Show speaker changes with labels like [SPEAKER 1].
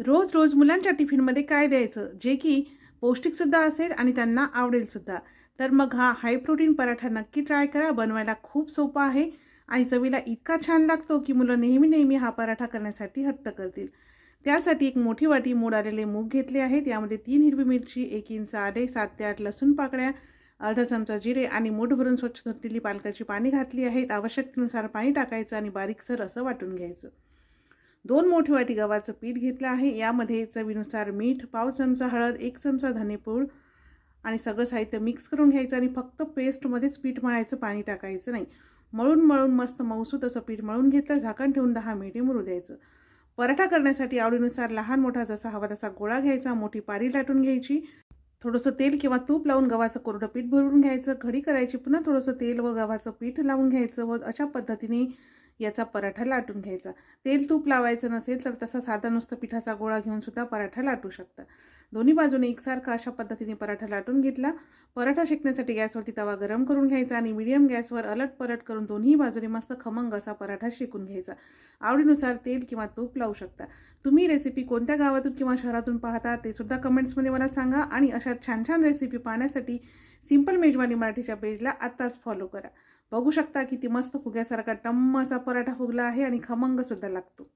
[SPEAKER 1] रोज रोज मुलांच्या टिफिनमध्ये काय द्यायचं जे की पौष्टिकसुद्धा असेल आणि त्यांना आवडेलसुद्धा. तर मग हा हाय प्रोटीन पराठा नक्की ट्राय करा. बनवायला खूप सोपा आहे आणि चवीला इतका छान लागतो की मुलं नेहमी नेहमी हा पराठा करण्यासाठी हट्ट करतील. त्यासाठी एक मोठी वाटी मोड आलेले मूग घेतले आहेत. यामध्ये 3 हिरवी मिरची, 1 इंच आले, 7 ते 8 लसूण पाकळ्या, अर्धा चमचा जिरे आणि मूठ भरून स्वच्छ धुतलेली पालकाची पाने घातली आहेत. आवश्यकतेनुसार पाणी टाकायचं आणि बारीकसर असं वाटून घ्यायचं. 2 मोठी वाटी गव्हाचं पीठ घेतलं आहे. यामध्ये चवीनुसार मीठ, पाव चमचा हळद, 1 चमचा धनेपूड आणि सगळं साहित्य मिक्स करून घ्यायचं आणि फक्त पेस्टमध्येच पीठ मळायचं, पाणी टाकायचं नाही. मळून मळून मस्त मऊसूत असं पीठ मळून घेतलं. झाकण ठेवून 10 मिनिटे मुरू द्यायचं. पराठा करण्यासाठी आवडीनुसार लहान मोठा जसा हवा तसा गोळा घ्यायचा. मोठी पारी लाटून घ्यायची. थोडंसं तेल किंवा तूप लावून गव्हाचं कोरडं पीठ भरून घ्यायचं. घडी करायची. पुन्हा थोडंसं तेल व गव्हाचं पीठ लावून घ्यायचं व अशा पद्धतीने याचा पराठा लाटून घ्यायचा. तेल तूप लावायचं नसेल तर तसा साधा नुसतं पिठाचा गोळा घेऊन सुद्धा पराठा लाटू शकता. दोन्ही बाजूने एकसारखा अशा पद्धतीने पराठा लाटून घेतला. पराठा शेकण्यासाठी गॅसवरती तवा गरम करून घ्यायचा आणि मीडियम गॅसवर अलट पलट करून दोन्ही बाजूने मस्त खमंग असा पराठा शेकून घ्यायचा. आवडीनुसार तेल किंवा तूप लावू शकता. तुम्ही रेसिपी कोणत्या गावातून किंवा शहरातून पाहता ते सुद्धा कमेंट्समध्ये मला सांगा आणि अशा छान छान रेसिपी पाहण्यासाठी सिंपल मेजवानी मराठीच्या पेजला आत्ताच फॉलो करा. बघू शकता किती मस्त फुग्यासारखा टम्म असा पराठा फुगला आहे आणि खमंग सुद्धा लागतो.